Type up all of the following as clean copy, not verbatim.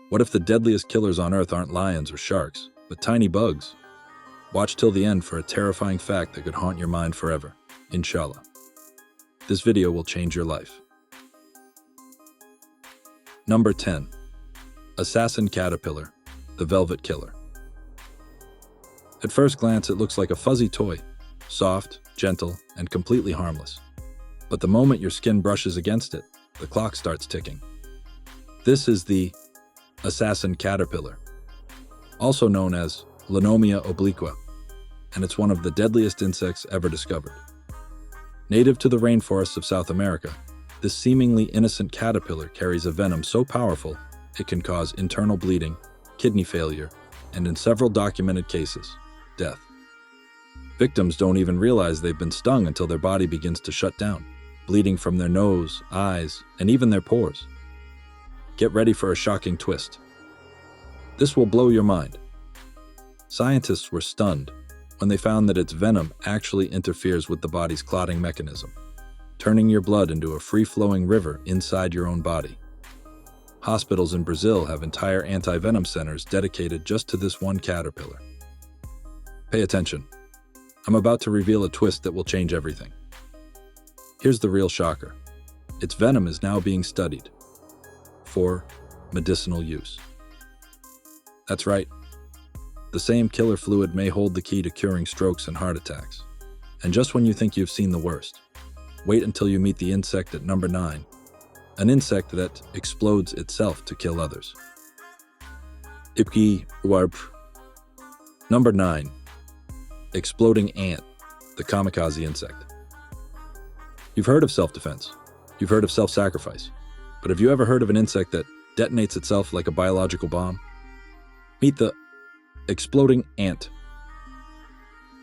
What if the deadliest killers on Earth aren't lions or sharks, but tiny bugs? Watch till the end for a terrifying fact that could haunt your mind forever, inshallah. This video will change your life. Number 10. Assassin caterpillar, the velvet killer. At first glance, it looks like a fuzzy toy, soft, gentle, and completely harmless. But the moment your skin brushes against it, the clock starts ticking. This is the assassin caterpillar, also known as Linomia obliqua, and it's one of the deadliest insects ever discovered. Native to the rainforests of South America, this seemingly innocent caterpillar carries a venom so powerful it can cause internal bleeding, kidney failure, and in several documented cases, death. Victims don't even realize they've been stung until their body begins to shut down, bleeding from their nose, eyes, and even their pores. Get ready for a shocking twist. This will blow your mind. Scientists were stunned when they found that its venom actually interferes with the body's clotting mechanism, turning your blood into a free-flowing river inside your own body. Hospitals in Brazil have entire anti-venom centers dedicated just to this one caterpillar. Pay attention. I'm about to reveal a twist that will change everything. Here's the real shocker. Its venom is now being studied for medicinal use. That's right. The same killer fluid may hold the key to curing strokes and heart attacks. And just when you think you've seen the worst, wait until you meet the insect at number 9, an insect that explodes itself to kill others. Number 9. Exploding ant, the kamikaze insect. You've heard of self-defense. You've heard of self-sacrifice. But have you ever heard of an insect that detonates itself like a biological bomb? Meet the exploding ant.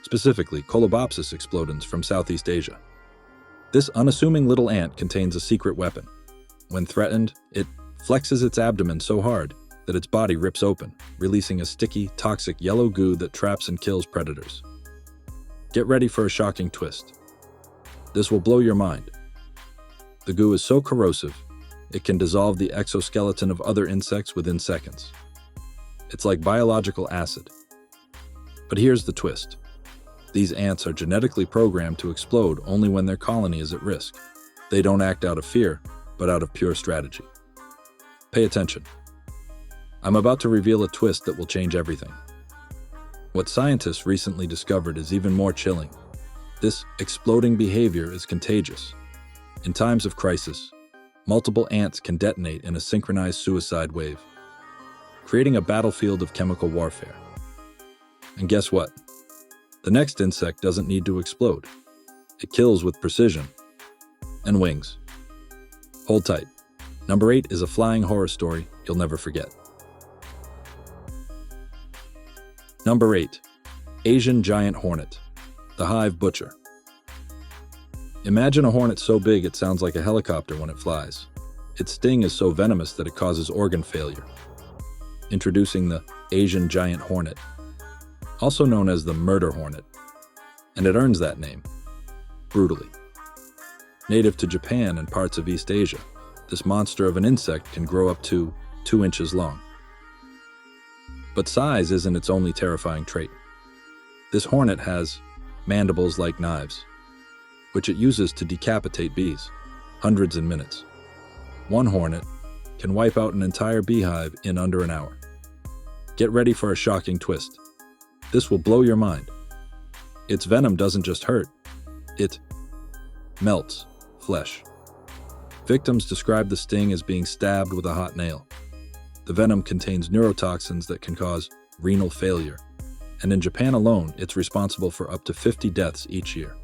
Specifically, Colobopsis explodens from Southeast Asia. This unassuming little ant contains a secret weapon. When threatened, it flexes its abdomen so hard that its body rips open, releasing a sticky, toxic yellow goo that traps and kills predators. Get ready for a shocking twist. This will blow your mind. The goo is so corrosive, it can dissolve the exoskeleton of other insects within seconds. It's like biological acid. But here's the twist. These ants are genetically programmed to explode only when their colony is at risk. They don't act out of fear, but out of pure strategy. Pay attention. I'm about to reveal a twist that will change everything. What scientists recently discovered is even more chilling. This exploding behavior is contagious. In times of crisis, multiple ants can detonate in a synchronized suicide wave, creating a battlefield of chemical warfare. And guess what? The next insect doesn't need to explode. It kills with precision and wings. Hold tight. Number 8 is a flying horror story you'll never forget. Number 8. Asian giant hornet, the hive butcher. Imagine a hornet so big it sounds like a helicopter when it flies. Its sting is so venomous that it causes organ failure. Introducing the Asian giant hornet, also known as the murder hornet, and it earns that name brutally. Native to Japan and parts of East Asia, this monster of an insect can grow up to 2 inches long. But size isn't its only terrifying trait. This hornet has mandibles like knives, which it uses to decapitate bees, hundreds in minutes. One hornet can wipe out an entire beehive in under an hour. Get ready for a shocking twist. This will blow your mind. Its venom doesn't just hurt, it melts flesh. Victims describe the sting as being stabbed with a hot nail. The venom contains neurotoxins that can cause renal failure, and in Japan alone, it's responsible for up to 50 deaths each year.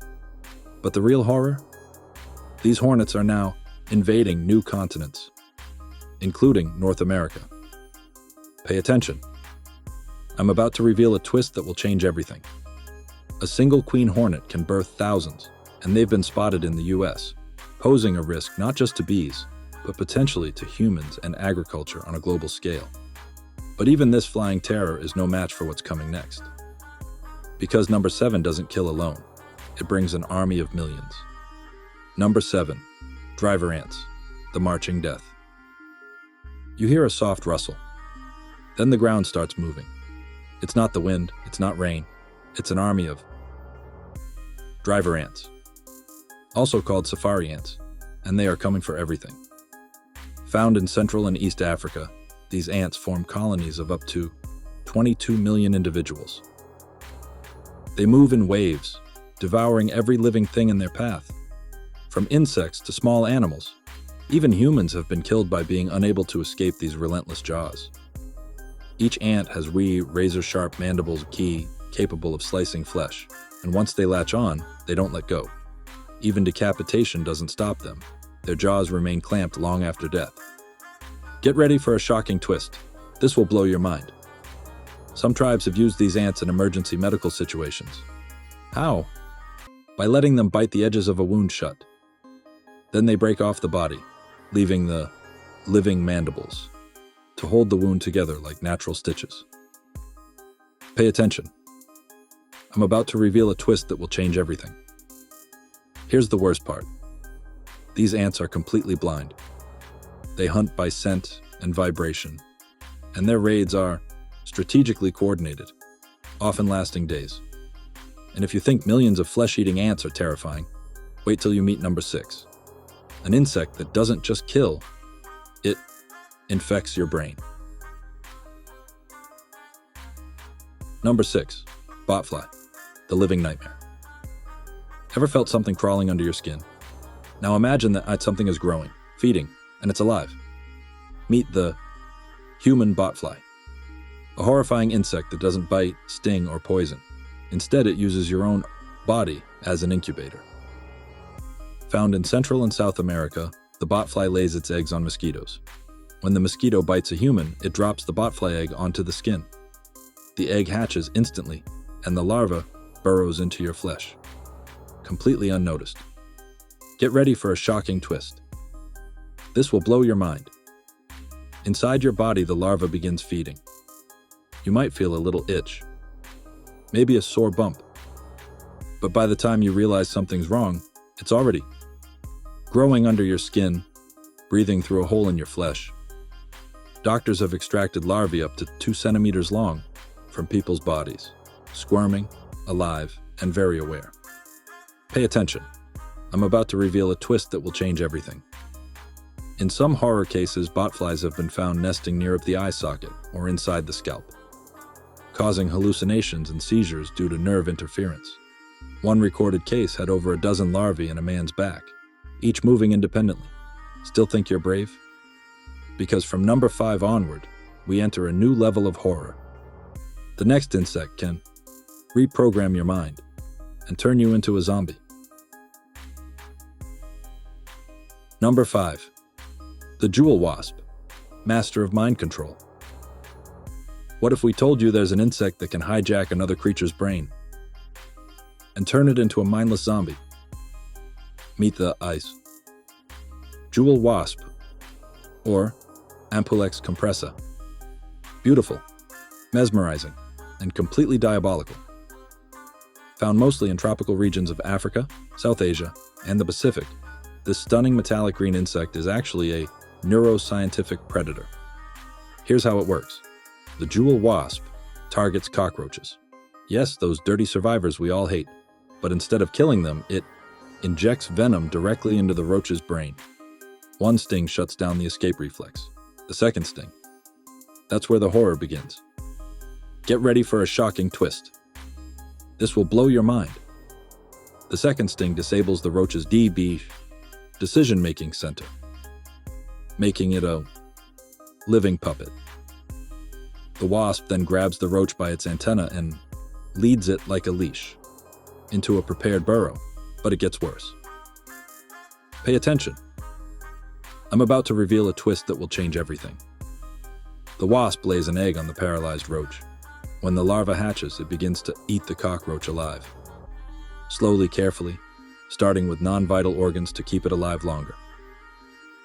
But the real horror? These hornets are now invading new continents, including North America. Pay attention. I'm about to reveal a twist that will change everything. A single queen hornet can birth thousands, and they've been spotted in the US, posing a risk not just to bees, but potentially to humans and agriculture on a global scale. But even this flying terror is no match for what's coming next. Because number 7 doesn't kill alone, it brings an army of millions. Number 7, driver ants, the marching death. You hear a soft rustle, Then the ground starts moving. It's not the wind, it's not rain, it's an army of driver ants, also called safari ants, and they are coming for everything. Found in Central and East Africa, these ants form colonies of up to 22 million individuals. They move in waves, devouring every living thing in their path, from insects to small animals. Even humans have been killed by being unable to escape these relentless jaws. Each ant has razor-sharp mandibles capable of slicing flesh, and once they latch on, they don't let go. Even decapitation doesn't stop them. Their jaws remain clamped long after death. Get ready for a shocking twist. This will blow your mind. Some tribes have used these ants in emergency medical situations. How? By letting them bite the edges of a wound shut. Then they break off the body, leaving the living mandibles to hold the wound together like natural stitches. Pay attention. I'm about to reveal a twist that will change everything. Here's the worst part. These ants are completely blind. They hunt by scent and vibration, and their raids are strategically coordinated, often lasting days. And if you think millions of flesh-eating ants are terrifying, wait till you meet number 6. An insect that doesn't just kill, it infects your brain. Number 6. Botfly, the living nightmare. Ever felt something crawling under your skin? Now imagine that something is growing, feeding, and it's alive. Meet the human botfly, a horrifying insect that doesn't bite, sting, or poison. Instead, it uses your own body as an incubator. Found in Central and South America, the botfly lays its eggs on mosquitoes. When the mosquito bites a human, it drops the botfly egg onto the skin. The egg hatches instantly, and the larva burrows into your flesh, completely unnoticed. Get ready for a shocking twist. This will blow your mind. Inside your body, the larva begins feeding. You might feel a little itch, maybe a sore bump. But by the time you realize something's wrong, it's already growing under your skin, breathing through a hole in your flesh. Doctors have extracted larvae up to 2 centimeters long from people's bodies, squirming, alive, and very aware. Pay attention. I'm about to reveal a twist that will change everything. In some horror cases, botflies have been found nesting near the eye socket or inside the scalp, causing hallucinations and seizures due to nerve interference. One recorded case had over a dozen larvae in a man's back, each moving independently. Still think you're brave? Because from number 5 onward, we enter a new level of horror. The next insect can reprogram your mind and turn you into a zombie. Number 5. The jewel wasp, master of mind control. What if we told you there's an insect that can hijack another creature's brain and turn it into a mindless zombie? Meet the jewel wasp, or Ampulex compressa. Beautiful, mesmerizing, and completely diabolical. Found mostly in tropical regions of Africa, South Asia, and the Pacific, this stunning metallic green insect is actually a neuroscientific predator. Here's how it works. The jewel wasp targets cockroaches. Yes, those dirty survivors we all hate. But instead of killing them, it injects venom directly into the roach's brain. One sting shuts down the escape reflex. The second sting. That's where the horror begins. Get ready for a shocking twist. This will blow your mind. The second sting disables the roach's decision-making center, making it a living puppet. The wasp then grabs the roach by its antenna and leads it like a leash into a prepared burrow, but it gets worse. Pay attention. I'm about to reveal a twist that will change everything. The wasp lays an egg on the paralyzed roach. When the larva hatches, it begins to eat the cockroach alive. Slowly, carefully, starting with non-vital organs to keep it alive longer.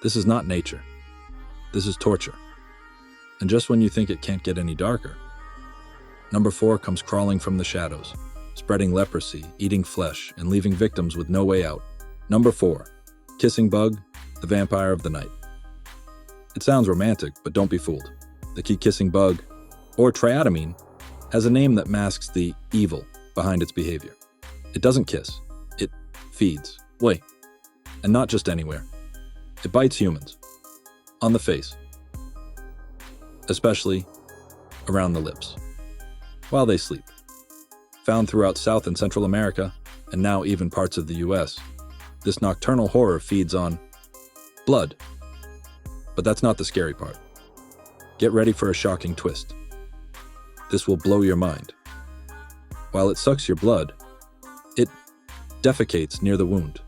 This is not nature. This is torture. And just when you think it can't get any darker, number 4 comes crawling from the shadows, spreading leprosy, eating flesh, and leaving victims with no way out. Number 4. Kissing bug, the vampire of the night. It sounds romantic, but don't be fooled. The key kissing bug or triatomine, has a name that masks the evil behind its behavior. It doesn't kiss. It feeds. Wait. And not just anywhere. It bites humans. On the face. Especially around the lips. While they sleep. Found throughout South and Central America, and now even parts of the US, this nocturnal horror feeds on blood. But that's not the scary part. Get ready for a shocking twist. This will blow your mind. While it sucks your blood, it defecates near the wound.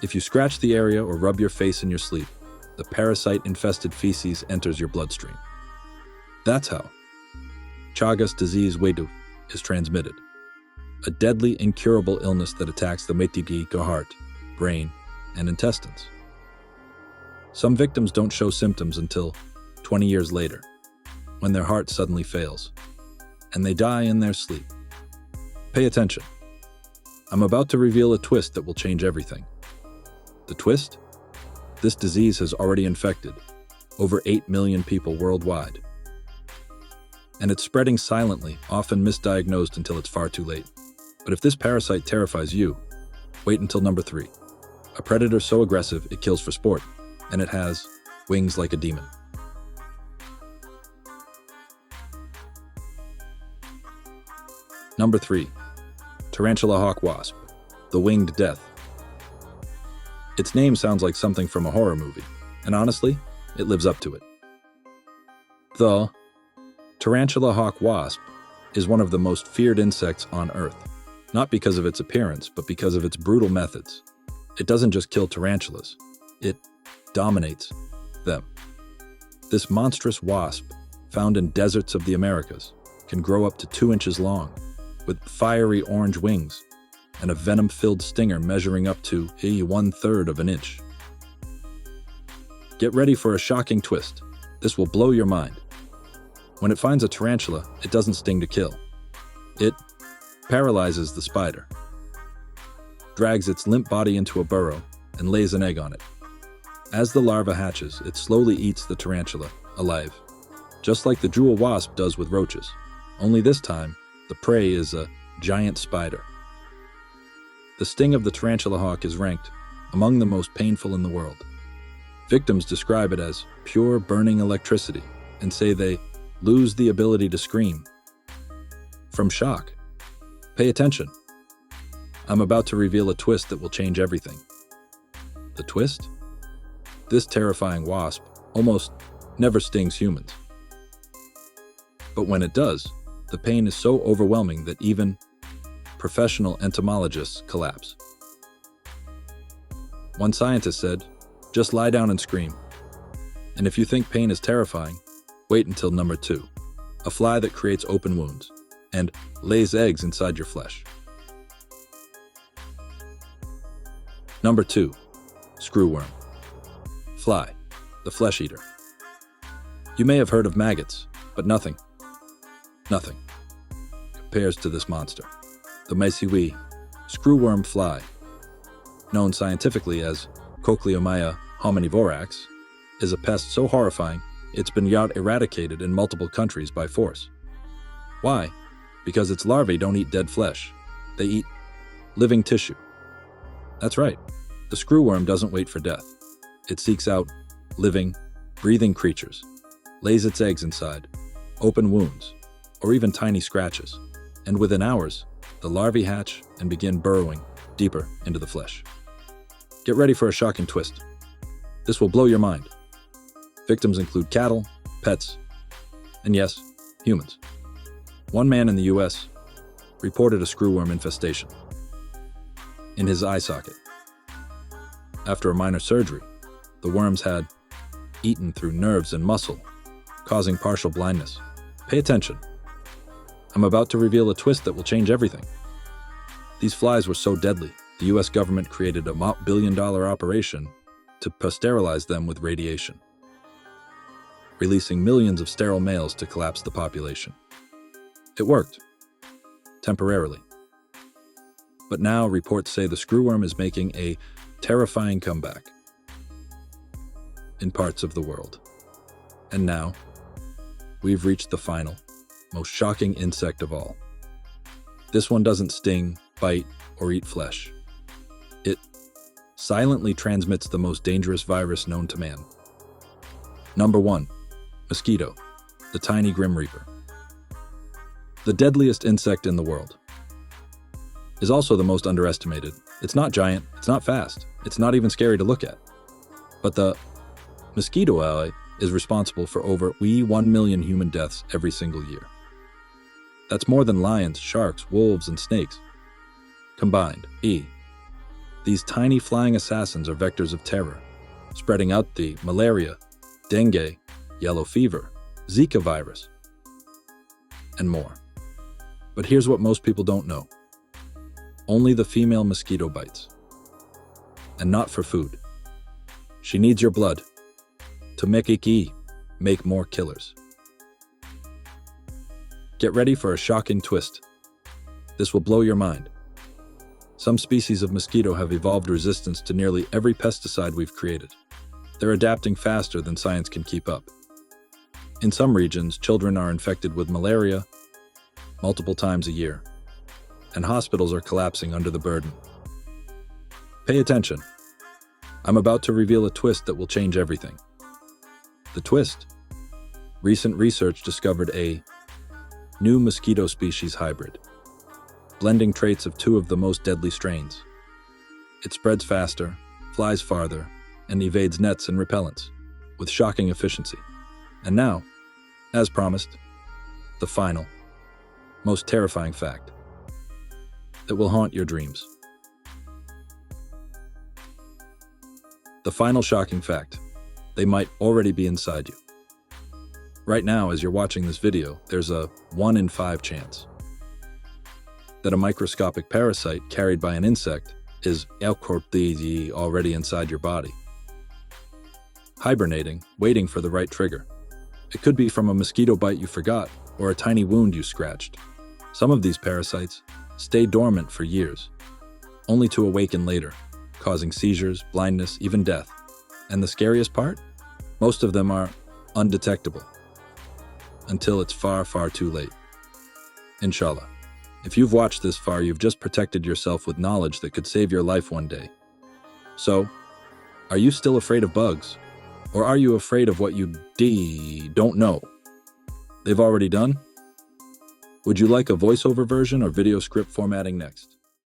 If you scratch the area or rub your face in your sleep, the parasite-infested feces enters your bloodstream. That's how Chagas disease Wedu is transmitted, a deadly, incurable illness that attacks the metigi, heart, brain, and intestines. Some victims don't show symptoms until 20 years later, when their heart suddenly fails, and they die in their sleep. Pay attention. I'm about to reveal a twist that will change everything. The twist? This disease has already infected over 8 million people worldwide. And it's spreading silently, often misdiagnosed until it's far too late. But if this parasite terrifies you, wait until number 3. A predator so aggressive it kills for sport, and it has wings like a demon. Number 3. Tarantula hawk wasp, the winged death. Its name sounds like something from a horror movie, and honestly, it lives up to it. The tarantula hawk wasp is one of the most feared insects on Earth, not because of its appearance, but because of its brutal methods. It doesn't just kill tarantulas, it dominates them. This monstrous wasp, found in deserts of the Americas, can grow up to 2 inches long, with fiery orange wings and a venom-filled stinger measuring up to 1/3 of an inch. Get ready for a shocking twist. This will blow your mind. When it finds a tarantula, it doesn't sting to kill. It paralyzes the spider, drags its limp body into a burrow, and lays an egg on it. As the larva hatches, it slowly eats the tarantula alive, just like the jewel wasp does with roaches. Only this time, the prey is a giant spider. The sting of the tarantula hawk is ranked among the most painful in the world. Victims describe it as pure burning electricity and say they lose the ability to scream from shock. Pay attention. I'm about to reveal a twist that will change everything. The twist? This terrifying wasp almost never stings humans. But when it does, the pain is so overwhelming that even professional entomologists collapse. One scientist said, "Just lie down and scream." And if you think pain is terrifying, wait until number 2, a fly that creates open wounds and lays eggs inside your flesh. Number 2, screwworm. Fly, the flesh eater. You may have heard of maggots, but nothing compares to this monster. The Maisiwi screwworm fly, known scientifically as Cochleomya hominivorax, is a pest so horrifying it's been eradicated in multiple countries by force. Why? Because its larvae don't eat dead flesh. They eat living tissue. That's right. The screwworm doesn't wait for death. It seeks out living, breathing creatures, lays its eggs inside, open wounds, or even tiny scratches, and within hours, the larvae hatch and begin burrowing deeper into the flesh. Get ready for a shocking twist. This will blow your mind. Victims include cattle, pets, and yes, humans. One man in the US reported a screwworm infestation in his eye socket. After a minor surgery, the worms had eaten through nerves and muscle, causing partial blindness. Pay attention. I'm about to reveal a twist that will change everything. These flies were so deadly, the US government created a multi-billion-dollar operation to sterilize them with radiation, releasing millions of sterile males to collapse the population. It worked, temporarily. But now reports say the screwworm is making a terrifying comeback in parts of the world. And now, we've reached the final, most shocking insect of all. This one doesn't sting, bite, or eat flesh. It silently transmits the most dangerous virus known to man. Number 1. Mosquito, the tiny Grim Reaper. The deadliest insect in the world. Is also the most underestimated. It's not giant, it's not fast, it's not even scary to look at. But the mosquito ally is responsible for over 1 million human deaths every single year. That's more than lions, sharks, wolves, and snakes combined. These tiny flying assassins are vectors of terror, spreading out the malaria, dengue, yellow fever, Zika virus, and more. But here's what most people don't know. Only the female mosquito bites. And not for food. She needs your blood to make more killers. Get ready for a shocking twist. This will blow your mind. Some species of mosquito have evolved resistance to nearly every pesticide we've created. They're adapting faster than science can keep up. In some regions, children are infected with malaria multiple times a year, and hospitals are collapsing under the burden. Pay attention. I'm about to reveal a twist that will change everything. The twist. Recent research discovered a new mosquito species hybrid, blending traits of two of the most deadly strains. It spreads faster, flies farther, and evades nets and repellents with shocking efficiency. And now, as promised, the final, most terrifying fact that will haunt your dreams. The final shocking fact: they might already be inside you. Right now, as you're watching this video, there's a 1 in 5 chance that a microscopic parasite carried by an insect is already inside your body, hibernating, waiting for the right trigger. It could be from a mosquito bite you forgot or a tiny wound you scratched. Some of these parasites stay dormant for years, only to awaken later, causing seizures, blindness, even death. And the scariest part? Most of them are undetectable until it's far, far too late. Inshallah. If you've watched this far, you've just protected yourself with knowledge that could save your life one day. So, are you still afraid of bugs? Or are you afraid of what you don't know? They've already done? Would you like a voiceover version or video script formatting next?